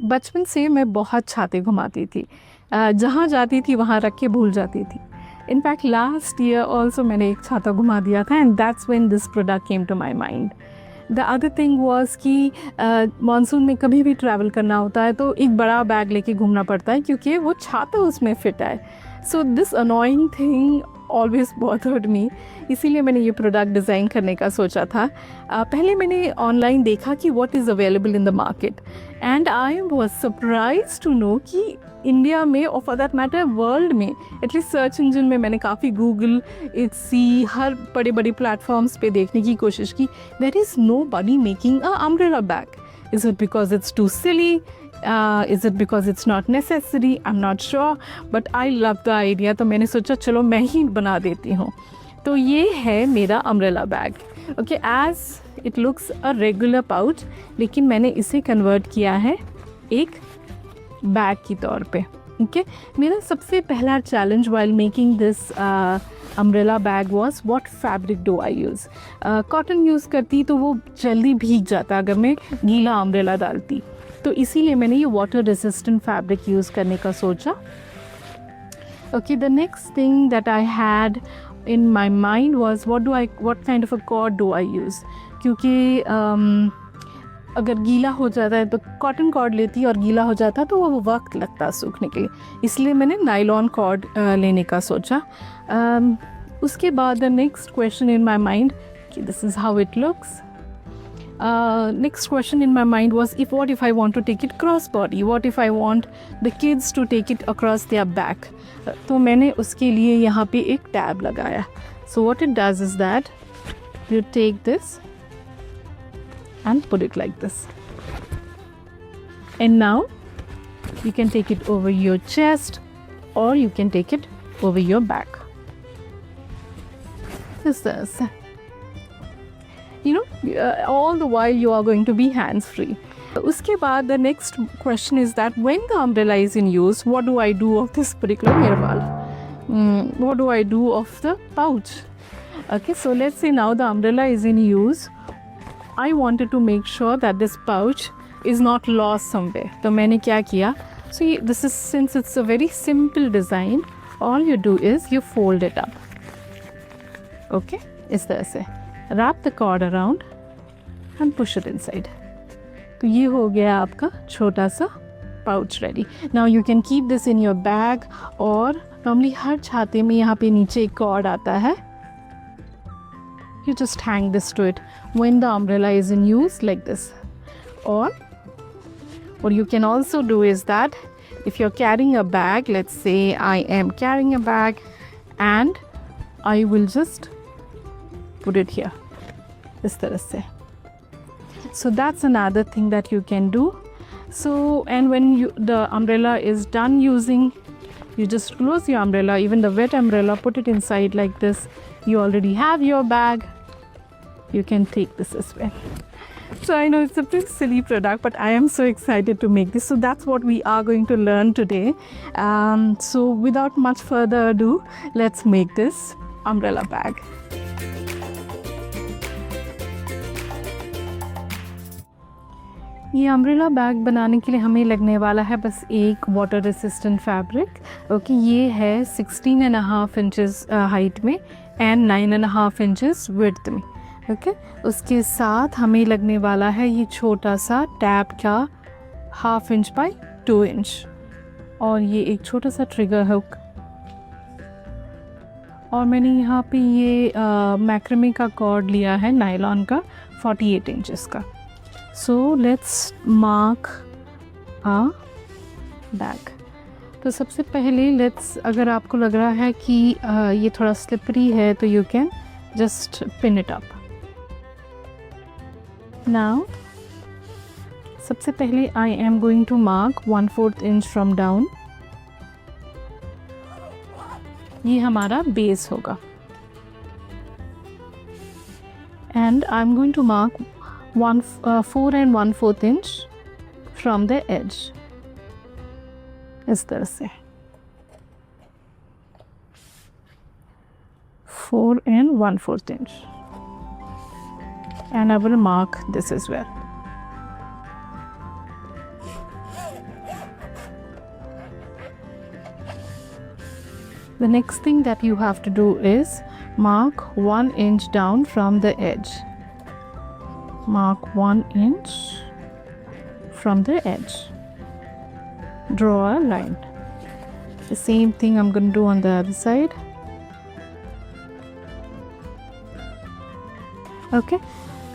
बचपन से मैं बहुत छाते घुमाती थी, जहाँ जाती थी वहाँ रख के भूल जाती थी। इनफैक्ट लास्ट ईयर ऑल्सो मैंने एक छाता घुमा दिया था and that's when this product came to my mind. The other thing was कि मानसून में कभी भी ट्रैवल करना होता है तो एक बड़ा बैग लेके घूमना पड़ता है क्योंकि वो छाता उसमें फिट है। So this annoying thing always bothered me, इसीलिए मैंने ये प्रोडक्ट डिज़ाइन करने का सोचा था। पहले मैंने ऑनलाइन देखा कि what is available in the market and I was surprise to know कि इंडिया में और फॉर दैट मैटर वर्ल्ड में, एटलीस्ट सर्च इंजन में मैंने काफ़ी गूगल सी हर बड़े बड़े प्लेटफॉर्म्स पे देखने की कोशिश की, there is nobody making a umbrella bag. Is it because it's too silly? Is it because it's not necessary? I am not sure, but I love the idea. तो मैंने सोचा चलो मैं ही बना देती हूँ। तो ये है मेरा umbrella bag. Okay, as it looks a regular pouch, लेकिन मैंने इसे कन्वर्ट किया है एक बैग की तौर पे। ओके, मेरा सबसे पहला challenge while making this umbrella bag was what fabric do I use. Cotton use करती तो वो जल्दी भीग जाता अगर मैं गीला अम्ब्रेला डालती, तो इसीलिए मैंने ये वाटर रेसिस्टेंट फैब्रिक यूज़ करने का सोचा। Okay, the next thing that I had in my mind was what kind of a cord do I use, क्योंकि अगर गीला हो जाता है तो कॉटन कॉर्ड लेती और गीला हो जाता तो वो वक्त लगता सूखने के लिए, इसलिए मैंने नायलॉन कॉर्ड लेने का सोचा। उसके बाद the next question in my mind कि this is how it looks. Next question in my mind was what if I want to take it cross body, what if I want the kids to take it across their back। तो मैंने उसके लिए यहाँ पे एक tab लगाया। So what it does is that you take this and put it like this, and now you can take it over your chest or you can take it over your back. This all the while you are going to be hands free। उसके बाद the next question is that when the umbrella is in use, what do I do of this particular मेरा बाल, what do I do of the pouch? Okay, so let's say now the umbrella is in use, I wanted to make sure that this pouch is not lost somewhere। तो मैंने क्या किया, so this is, since it's a very simple design, all you do is you fold it up। okay, इस तरह से wrap the cord around and push it inside। तो ये हो गया आपका छोटा सा pouch ready. Now you can keep this in your bag, और नॉर्मली हर छाते में यहाँ पे नीचे एक कॉर्ड आता है, you just hang this to it when the umbrella is in use like this. और what you can also do is that if you're carrying a bag, let's say I am carrying a bag and I will just put it here इस तरह से। So that's another thing that you can do। So and when the umbrella is done using, you just close your umbrella, even the wet umbrella, put it inside like this, you already have your bag, you can take this as well। So I know it's a pretty silly product, but I am so excited to make this। So that's what we are going to learn today। So without much further ado, let's make this umbrella bag। ये umbrella bag बनाने के लिए हमें लगने वाला है बस एक वाटर रेसिस्टेंट फैब्रिक। ओके, ये है 16.5 इंचेस हाइट में एंड 9.5 इंचेस विड्थ में। ओके, उसके साथ हमें लगने वाला है ये छोटा सा टैब का 1/2 इंच बाय 2 इंच, और ये एक छोटा सा ट्रिगर हुक, और मैंने यहाँ पे ये मैक्रामे का कॉर्ड लिया है नायलॉन का 48 इंचेस का। So let's mark a bag। तो सबसे पहले अगर आपको लग रहा है कि ये थोड़ा स्लिपरी है तो you can just pin it up। Now सबसे पहले I am going to mark 1/4 inch from down। ये हमारा बेस होगा, and I'm going to mark 4 1/4 inch from the edge इस तरह से, 4 1/4 inch, and I will mark this as well। The next thing that you have to do is mark 1 inch down from the edge. Mark 1 inch from the edge. Draw a line. The same thing I'm going to do on the other side. Okay,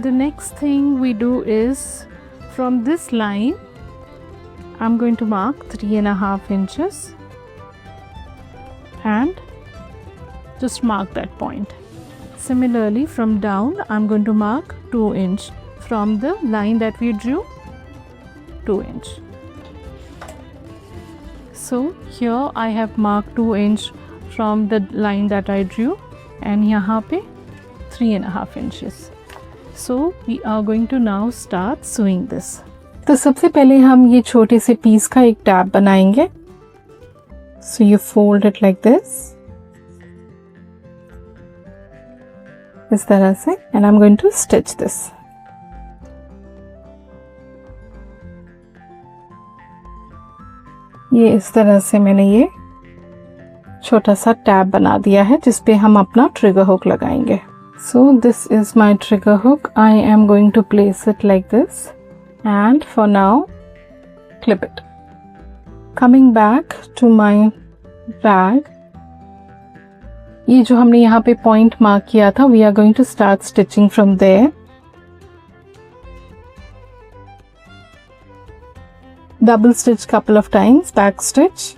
the next thing we do is from this line I'm going to mark 3.5 inches and just mark that point. Similarly, from down I'm going to mark 2 inch from the line that we drew, 2 inch. So here I have marked 2 inch from the line that I drew and यहाँ पे 3.5 inches. So we are going to now start sewing this. तो सबसे पहले हम ये छोटे से piece का एक टैब बनाएंगे. So you fold it like this. इस तरह से and I'm going to stitch this. ये इस तरह से मैंने ये छोटा सा टैब बना दिया है जिस पे हम अपना ट्रिगर हुक लगाएंगे. So this is my trigger hook. I am going to place it like this and for now clip it. Coming back to my bag, ये जो हमने यहाँ पे point mark किया था, we are going to start stitching from there. Double stitch couple of times, back stitch.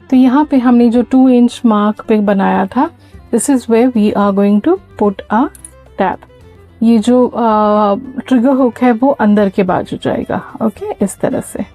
तो यहाँ पे हमने जो 2 inch mark पे बनाया था, this is where we are going to put a tab. ये जो ट्रिगर हुक है वो अंदर के बाजू जाएगा. ओके, इस तरह से.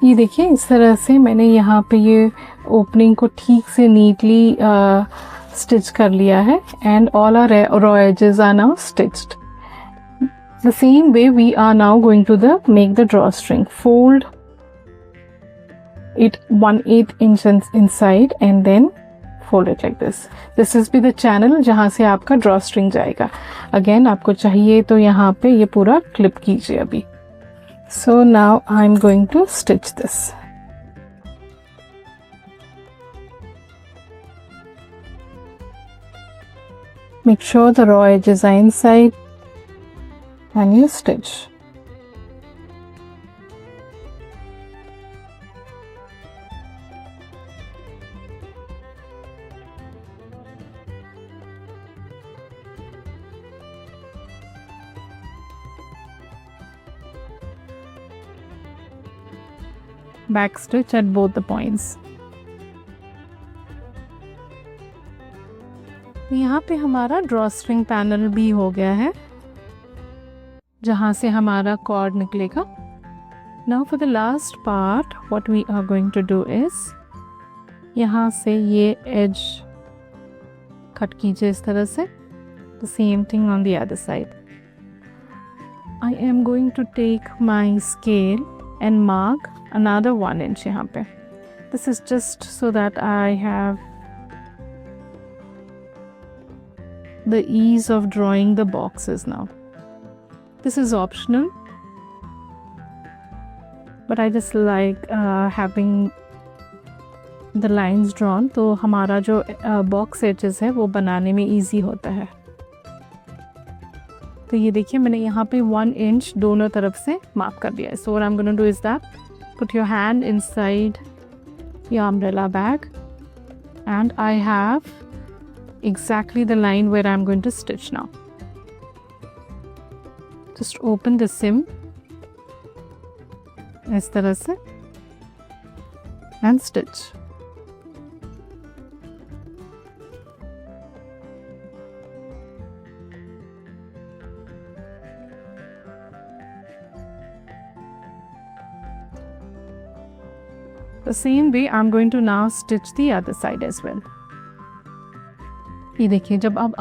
ये देखिए इस तरह से मैंने यहाँ पे ये ओपनिंग को ठीक से नीटली स्टिच कर लिया है and all our raw edges are now stitched. The same way we are now going to make the drawstring. Fold it 1/8 inch inside and then fold it like this. This is be the channel जहाँ से आपका drawstring जाएगा. Again आपको चाहिए तो यहाँ पे ये पूरा clip कीजिए अभी. So now I'm going to stitch this. Make sure the raw edges are inside and you stitch. Back stitch at both the points. यहाँ पे हमारा ड्रॉस्ट्रिंग पैनल भी हो गया है जहाँ से हमारा कॉर्ड निकलेगा. Now for the last part what we are going to do is यहाँ से ये edge कट कीजिए इस तरह से. The same thing on the other side. I am going to take my scale and mark another 1 inch यहाँ पे. This is just so that I have the ease of drawing the boxes now. This is optional, but I just like having the lines drawn, तो हमारा जो box edges है वो बनाने में easy होता है। तो ये देखिए मैंने यहाँ पे 1 इंच दोनों तरफ से मार्क कर दिया है। So what I'm going to do is that put your hand inside your umbrella bag and I have exactly the line where I'm going to stitch now. Just open the seam इस तरह से and stitch. The same way I'm going to now stitch the other side as well. ये देखिए जब आप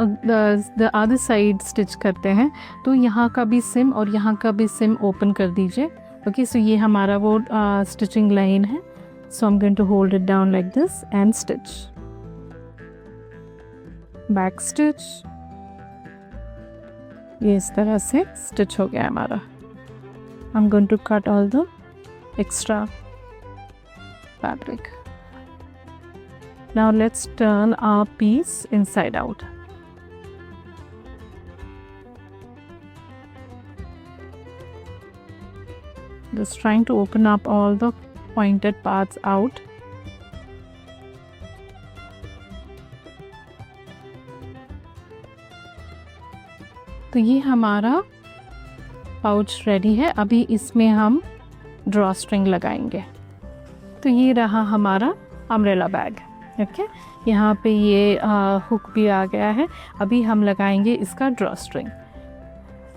the other side stitch करते हैं तो यहाँ का भी सिम और यहाँ का भी सिम ओपन कर दीजिए। ओके, सो ये हमारा वो स्टिचिंग लाइन है। So I am going to hold it down like this and stitch, back stitch. ये इस तरह से स्टिच हो गया हमारा। I am going to cut all the extra fabric. Now let's turn our piece inside out. Just trying to open up all the pointed parts out. तो ये हमारा पाउच रेडी है। अभी इसमें हम ड्रॉ स्ट्रिंग लगाएंगे। तो ये रहा हमारा अम्ब्रेला बैग। ओके, यहाँ पे ये हुक भी आ गया है। अभी हम लगाएंगे इसका ड्रॉ स्ट्रिंग।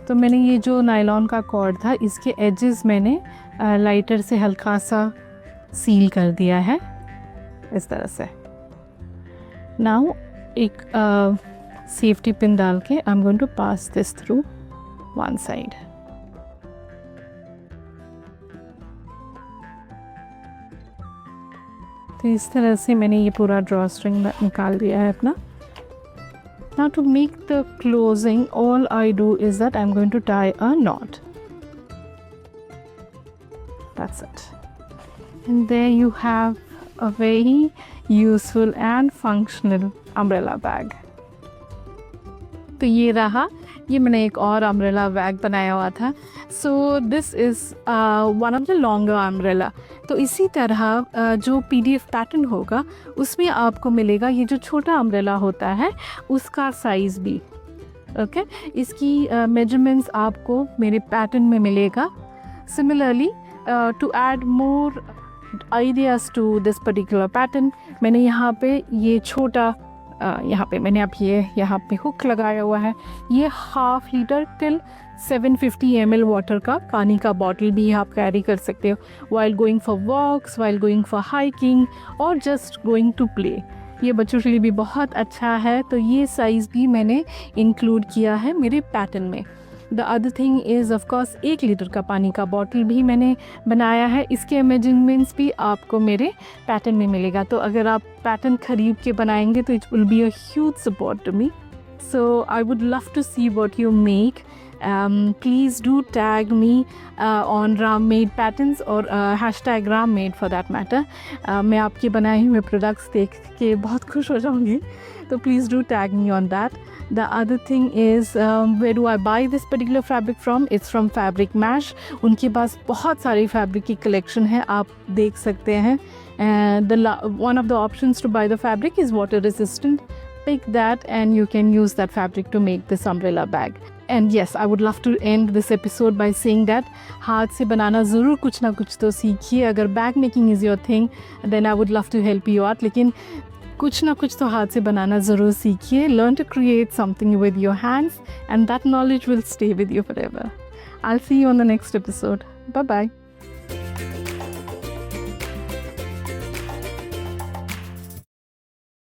तो मैंने ये जो नायलॉन का कॉर्ड था इसके एजेस मैंने लाइटर से हल्का सा सील कर दिया है इस तरह से। नाउ एक सेफ्टी पिन डाल के I am going to pass this through one side. तो इस तरह से मैंने ये पूरा ड्रॉ स्ट्रिंग निकाल दिया है अपना। Now to make the closing, all I do is that I'm going to tie a knot. That's it. And there you have a very useful and functional umbrella bag. तो ये रहा, ये मैंने एक और अम्ब्रेला बैग बनाया हुआ था। So this is one of the longer umbrella. तो इसी तरह जो PDF पैटर्न होगा उसमें आपको मिलेगा ये जो छोटा अम्ब्रेला होता है उसका साइज़ भी। ओके, इसकी मेजरमेंट्स आपको मेरे पैटर्न में मिलेगा। Similarly to add more ideas to this particular pattern, मैंने यहाँ पे ये छोटा यहाँ पे मैंने अब ये यहाँ पे हुक लगाया हुआ है। ये 1/2 लीटर टिल 750 ml वाटर का पानी का बॉटल भी आप कैरी कर सकते हो while going for walks, while going for hiking और जस्ट गोइंग टू प्ले। ये बच्चों के लिए भी बहुत अच्छा है। तो ये साइज़ भी मैंने इंक्लूड किया है मेरे पैटर्न में। The other thing is of course 1 litre का पानी का बॉटल भी मैंने बनाया है। इसके मेजरमेंट्स भी आपको मेरे पैटर्न में मिलेगा। तो अगर आप पैटर्न खरीद के बनाएंगे तो it will be a huge support to me. So I would love to see what you make. Please do tag me on Rammade Patterns और hashtag Rammade for that matter. मैं आपके बनाए हुए प्रोडक्ट्स देख के बहुत खुश हो जाऊँगी। तो please do tag me on that. The other thing is where do I buy this particular fabric from? It's from Fabric Mash. उनके पास बहुत सारी फैब्रिक की कलेक्शन है, आप देख सकते हैं। One of the options to buy the fabric is water resistant. Pick that and you can use that fabric to make this umbrella bag. And yes, I would love to end this episode by saying that हाथ से बनाना ज़रूर कुछ ना कुछ तो सीखिए। अगर bag making is your thing then I would love to help you out, लेकिन कुछ ना कुछ तो हाथ से बनाना ज़रूर सीखिए। Learn to create something with your hands and that knowledge will stay with you forever. I'll see you on the next episode. Bye bye.